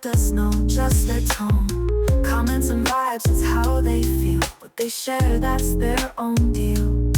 us know, just their tone. Comments and vibes, it's how they feel. What they share, that's their own deal.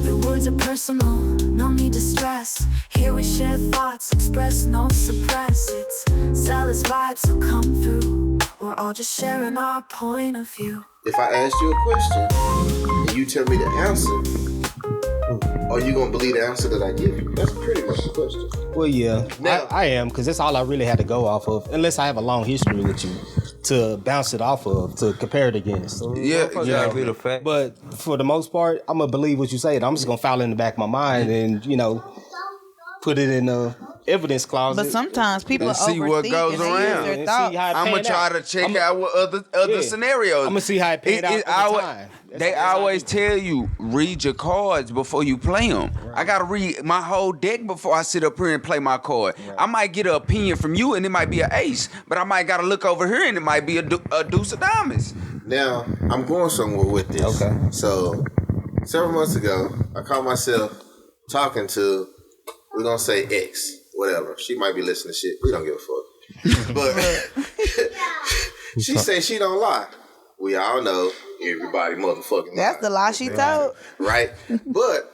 Their words are personal, no need to stress. Here we share thoughts, express, no suppress. It's zealous vibes, so come through. We're all just sharing our point of view. If I asked you a question and you tell me the answer, are you gonna believe the answer that I give you? That's pretty much the question. Well, yeah, now, I am, because that's all I really had to go off of, unless I have a long history with you to bounce it off of, to compare it against. Yeah, be the fact. But for the most part, I'm going to believe what you say. I'm just going to file in the back of my mind and, put it in the evidence closet. But sometimes people see what goes around. I'm going to try to check out what other scenarios. I'm going to see how it panned out over time. They always tell you, read your cards before you play them. Right. I got to read my whole deck before I sit up here and play my card. Right. I might get an opinion from you and it might be an ace, but I might got to look over here and it might be a deuce of diamonds. Now, I'm going somewhere with this. Okay. So, several months ago, I caught myself talking to, we're going to say X, whatever. She might be listening to shit. We don't give a fuck. But she say she don't lie. We all know everybody motherfucking That's lies. the lie she told. Right? But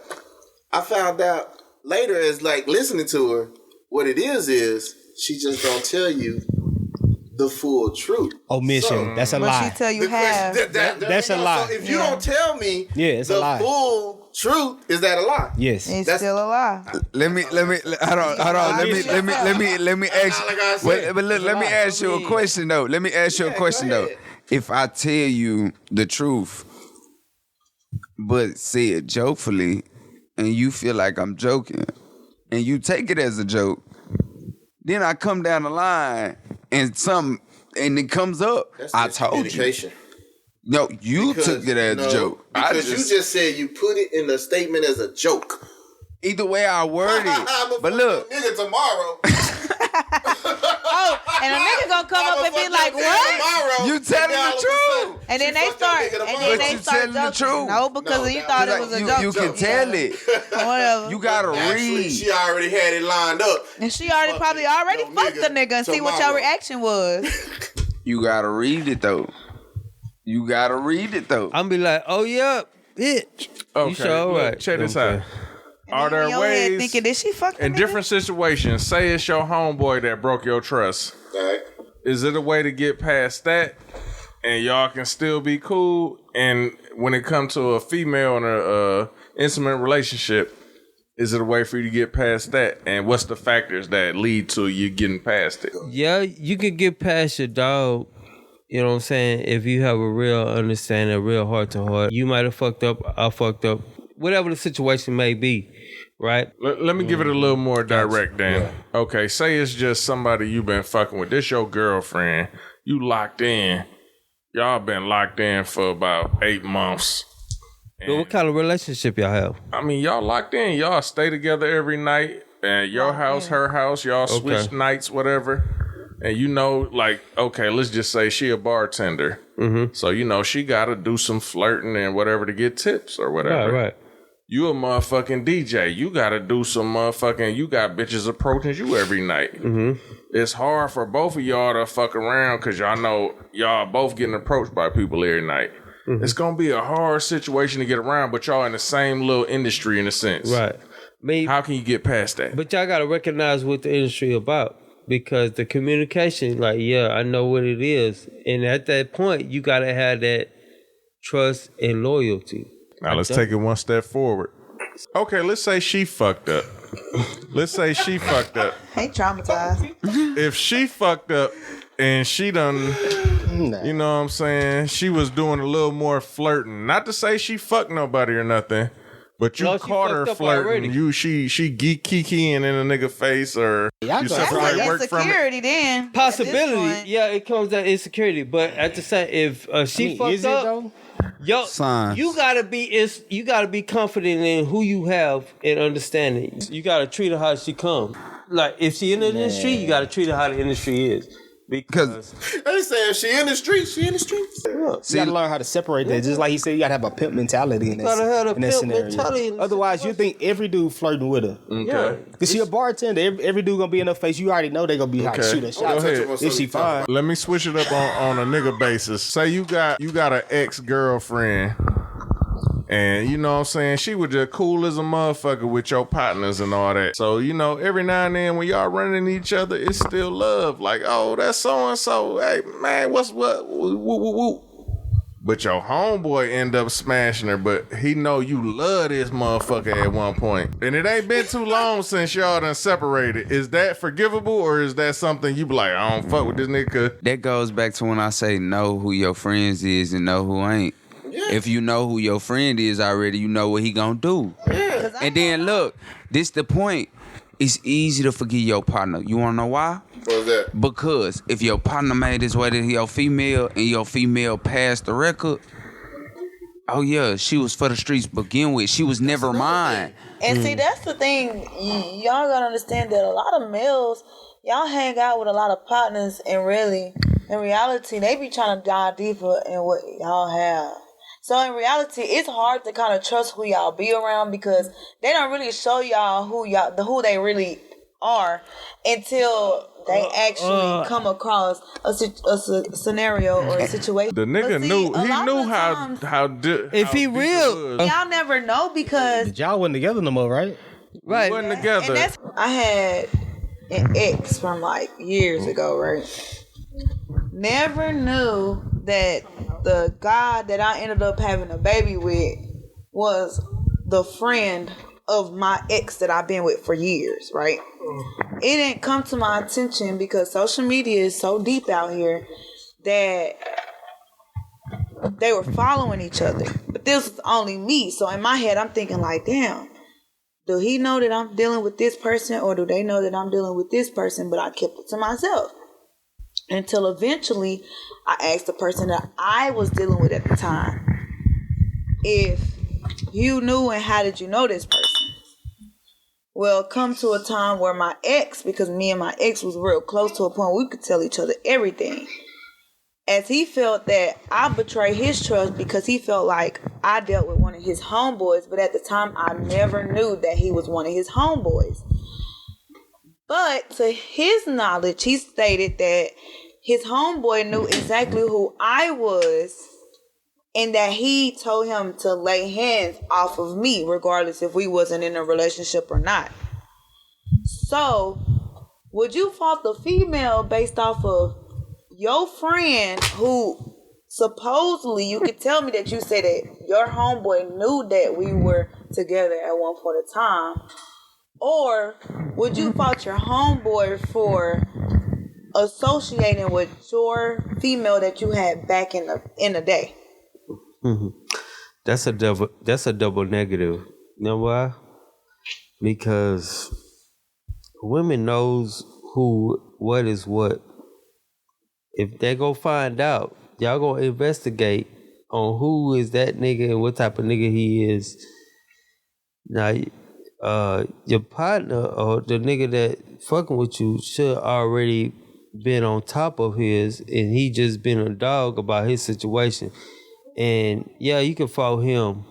I found out later as like listening to her, what it is she just don't tell you the full truth. Omission. So, that's a lie. But she tell you half. That's a lie. So if you don't tell me it's a lie. Full truth, is that a lie? Yes. It's still a lie. Let me ask you a question though. If I tell you the truth, but say it jokefully, and you feel like I'm joking, and you take it as a joke, then I come down the line and it comes up. I told you. No, you took it as a joke. Because you just said you put it in the statement as a joke. Either way I word it. But look. Nigga tomorrow. And a nigga gonna come up and be like, what? You telling the truth. And then they start telling the truth. No, because you thought it was a joke. You can tell it. Whatever. You gotta Actually, read. she already had it lined up. And she already fucked the nigga and see what your reaction was. You gotta read it though. I'm be like, oh yeah, bitch. Okay, you sure right. Check this out. Are there ways thinking, did she fuck in different situations? Say it's your homeboy that broke your trust. Right. Is it a way to get past that, and y'all can still be cool? And when it comes to a female in a intimate relationship, is it a way for you to get past that? And what's the factors that lead to you getting past it? Yeah, you can get past your dog. You know what I'm saying? If you have a real understanding, a real heart to heart, you might have fucked up, I fucked up, whatever the situation may be, right? Let me give it a little more direct then. Yeah. Okay, say it's just somebody you've been fucking with. This your girlfriend. You locked in. Y'all been locked in for about 8 months. But what kind of relationship y'all have? I mean, y'all locked in. Y'all stay together every night. And your house, her house. Y'all switch nights, whatever. And okay, let's just say she a bartender. Mm-hmm. So, she got to do some flirting and whatever to get tips or whatever. Right. You a motherfucking DJ. You got to do some you got bitches approaching you every night. Mm-hmm. It's hard for both of y'all to fuck around because y'all know y'all both getting approached by people every night. Mm-hmm. It's going to be a hard situation to get around, but y'all in the same little industry in a sense. Right. How can you get past that? But y'all got to recognize what the industry about. Because the communication, I know what it is. And at that point, you got to have that trust and loyalty. Now, let's take it one step forward. Okay, let's say she fucked up. Hey, traumatized. If she fucked up and she done, you know what I'm saying, she was doing a little more flirting. Not to say she fucked nobody or nothing. But you caught her flirting. She kikiing in a nigga face, or you separate work from it. Then possibility. Yeah, it comes down to insecurity. But at the same, if she fucked up, you gotta be confident in who you have and understanding. You gotta treat her how she comes. Like if she in the industry, you gotta treat her how the industry is. Because They say if she in the streets, she in the streets. You gotta learn how to separate that. Just like he said, you gotta have a pimp mentality in gotta have a that pimp scenario. mentality in the Otherwise, you think every dude flirting with her. yeah, Cause she a bartender. Every dude gonna be in her face. You already know they gonna be hot to Okay. shoot a shot. Go ahead. If she fine. Let me switch it up on a nigga basis. Say you got an ex-girlfriend. And you know what I'm saying? She was just cool as a motherfucker with your partners and all that. So, you know, every now and then when y'all running each other, it's still love. Like, oh, that's so-and-so. Hey, man, what? Woo, woo, woo. But your homeboy end up smashing her, but he know you love this motherfucker at one point. And it ain't been too long since y'all done separated. Is that forgivable or is that something you be like, I don't fuck with this nigga? That goes back to when I say know who your friends is and know who ain't. Yeah. If you know who your friend is already, you know what he gonna do. Yeah. And then look, this the point. It's easy to forgive your partner. You wanna know why? What's that? Because if your partner made his way to your female and your female passed the record, oh yeah, she was for the streets to begin with. She was never mine. And see, that's the thing. Y'all gotta understand that a lot of males, y'all hang out with a lot of partners, and really, in reality, they be trying to dive deeper in what y'all have. So in reality, it's hard to kind of trust who y'all be around because they don't really show y'all who they really are until they actually come across a scenario or a situation. The nigga But see, knew a lot of how times- if he deep it real, was. y'all never know because But y'all wasn't together no more, right? right? Wasn't together. and that's I had an ex from like years ago, right? Never knew that the guy that I ended up having a baby with was the friend of my ex that I've been with for years, right? It didn't come to my attention because social media is so deep out here that they were following each other. But this was only me. So in my head, I'm thinking like, damn, do he know that I'm dealing with this person or do they know that I'm dealing with this person? But I kept it to myself. Until eventually I asked the person that I was dealing with at the time if you knew and how did you know this person? Well, come to a time where my ex, because me and my ex was real close to a point where we could tell each other everything. As he felt that I betrayed his trust because he felt like I dealt with one of his homeboys, but at the time I never knew that he was one of his homeboys. But to his knowledge, he stated that his homeboy knew exactly who I was and that he told him to lay hands off of me regardless if we wasn't in a relationship or not. So, would you fault the female based off of your friend who supposedly you could tell me that you said that your homeboy knew that we were together at one point in time? Or would you fault your homeboy for associating with your female that you had back in the day? Mm-hmm. That's a double negative. You know why? Because women knows what is what. If they go find out, y'all gonna investigate on who is that nigga and what type of nigga he is. Now, your partner or the nigga that fucking with you should already been on top of his, and he just been a dog about his situation. And yeah, you can fault him.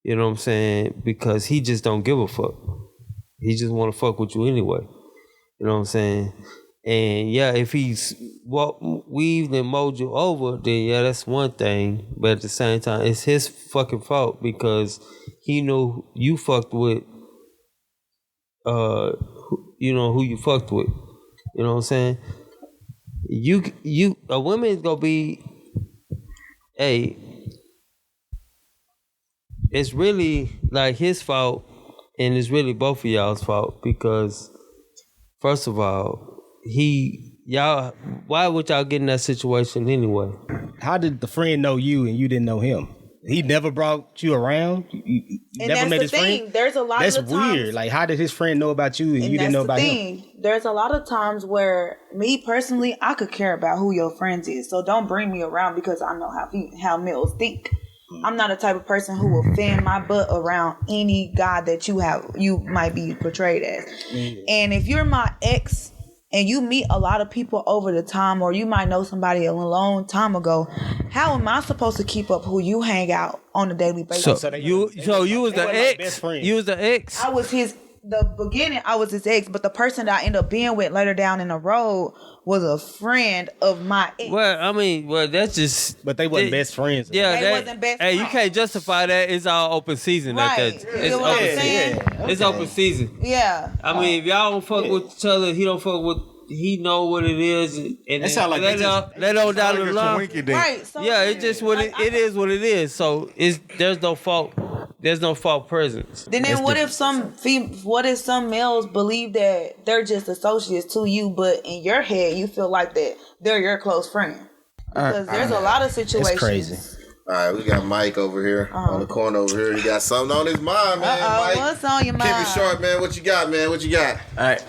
You know what I'm saying? Because he just don't give a fuck. He just want to fuck with you anyway. You know what I'm saying? And yeah, if he's weaved and mowed you over, then yeah, that's one thing. But at the same time, it's his fucking fault because he knew you fucked with, you know, who you fucked with. You know what I'm saying? A woman's gonna be, hey, it's really like his fault, and it's really both of y'all's fault because, first of all, why would y'all get in that situation anyway? How did the friend know you and you didn't know him? He never brought you around? You And never that's met the his thing. friend? There's a lot That's of times, weird. Like, how did his friend know about you and you didn't know about him? There's a lot of times where me personally, I could care about who your friends is. So don't bring me around because I know how males think. I'm not a type of person who will fan my butt around any guy that you might be portrayed as. And if you're my ex and you meet a lot of people over the time, or you might know somebody a long time ago, how am I supposed to keep up who you hang out on a daily basis? So you was the ex. You was the ex. I was the beginning, I was his ex, but the person that I ended up being with later down in the road was a friend of my ex. Well, that's just. But they wasn't best friends. Yeah, They wasn't best Hey, you friends. can't justify that. It's all open season. Right. It's You know what I'm open saying? season. It's open season. Yeah. I mean, if y'all don't fuck with each other, he don't fuck with. He know what it is, and It sound like let on down the line. Right. So Yeah, it's just what it is. What it is. So there's no fault. There's no fault presence. Then what if some males believe that they're just associates to you, but in your head you feel like that they're your close friend? Because there's a lot of situations. It's crazy. All right, we got Mike over here on the corner over here. He got something on his mind, man. Mike, what's on your mind? keep it short, man. What you got, man? What you got? All right.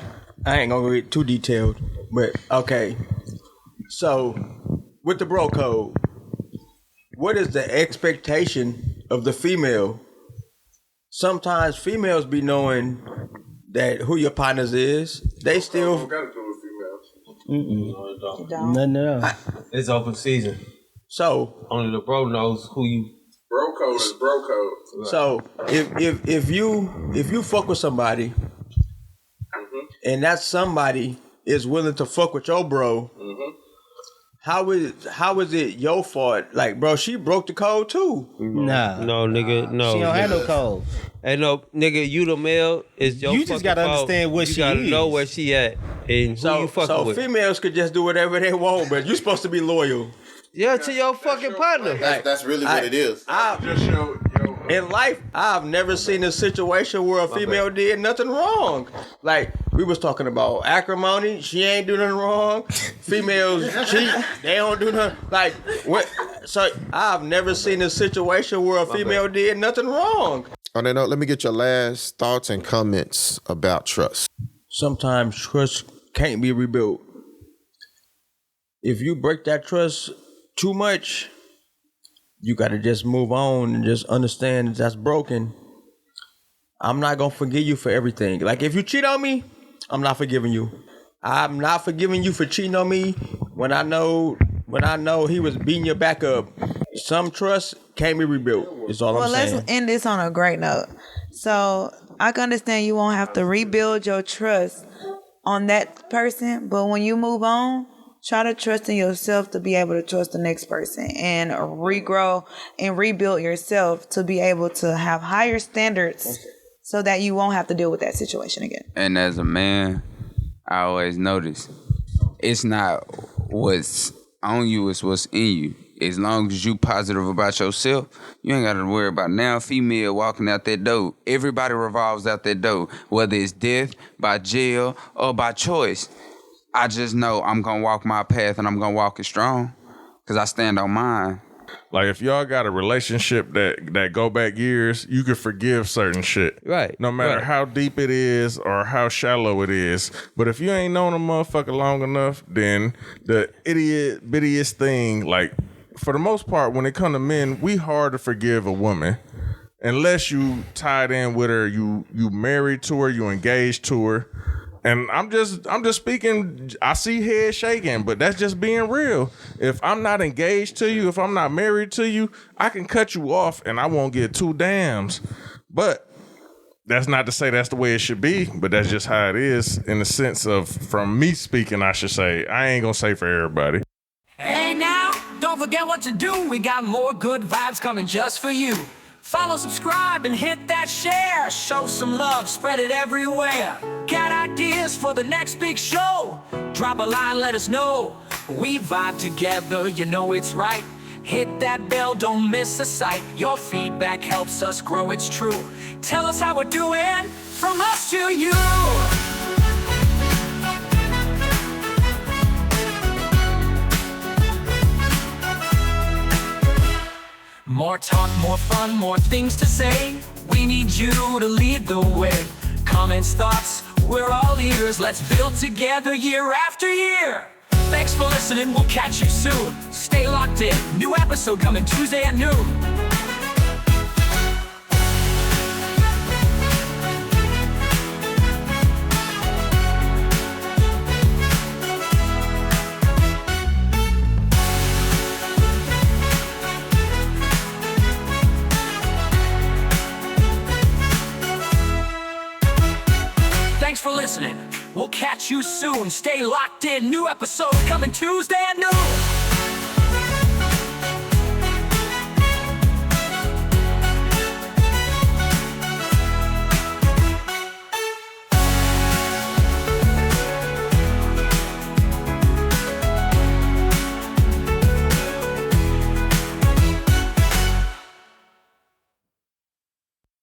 I ain't gonna get too detailed, but okay. So, with the bro code, what is the expectation of the female? Sometimes females be knowing that who your partners is. They still. No. It's open season. So only the bro knows who you. Bro code is bro code. So if you fuck with somebody, and that somebody is willing to fuck with your bro, how is it your fault? Like, bro, she broke the code too. Nah. No, nigga, no. She don't have no code. Hey, no, nigga, you the male. It's your You just gotta fault. understand what you she gotta is. know where she at and who you fucking with. Females could just do whatever they want, but you're supposed to be loyal. Yeah, to your fucking partner. That's really what it is. In life, I've never seen a situation where a female did nothing wrong. Like, we was talking about acrimony. She ain't do nothing wrong. Females cheat. They don't do nothing. Like, what? So, I've never seen a situation where a female did nothing wrong. On that note, let me get your last thoughts and comments about trust. Sometimes trust can't be rebuilt. If you break that trust too much, you got to just move on and just understand that that's broken. I'm not going to forgive you for everything. Like, if you cheat on me, I'm not forgiving you. I'm not forgiving you for cheating on me when I know he was beating your back up. Some trust can't be rebuilt, is all I'm saying. Let's end this on a great note. So, I can understand you won't have to rebuild your trust on that person, but when you move on, try to trust in yourself to be able to trust the next person and regrow and rebuild yourself to be able to have higher standards so that you won't have to deal with that situation again. And as a man, I always notice it's not what's on you, it's what's in you. As long as you positive about yourself, you ain't got to worry about now female walking out that door. Everybody revolves out that door, whether it's death, by jail, or by choice. I just know I'm going to walk my path and I'm going to walk it strong because I stand on mine. Like, if y'all got a relationship that go back years, you can forgive certain shit. Right. No matter right. how deep it is or how shallow it is. But if you ain't known a motherfucker long enough, then the bittiest thing, like, for the most part, when it come to men, we hard to forgive a woman. Unless you tied in with her, you married to her, you engaged to her. And I'm just speaking, I see head shaking, but that's just being real. If I'm not engaged to you, if I'm not married to you, I can cut you off and I won't get two damns. But that's not to say that's the way it should be, but that's just how it is in the sense of, from me speaking, I should say. I ain't gonna say for everybody. Hey now, don't forget what to do. We got more good vibes coming just for you. Follow, subscribe, and hit that share. Show some love, spread it everywhere. Got ideas for the next big show? Drop a line, let us know. We vibe together, you know it's right. Hit that bell, don't miss a sight. Your feedback helps us grow, it's true. Tell us how we're doing, from us to you. More talk, more fun, more things to say. We need you to lead the way. Comments, thoughts, we're all ears. Let's build together year after year. Thanks for listening, we'll catch you soon. Stay locked in, new episode coming Tuesday at noon. listening. We'll catch you soon. Stay locked in. New episode coming Tuesday at noon.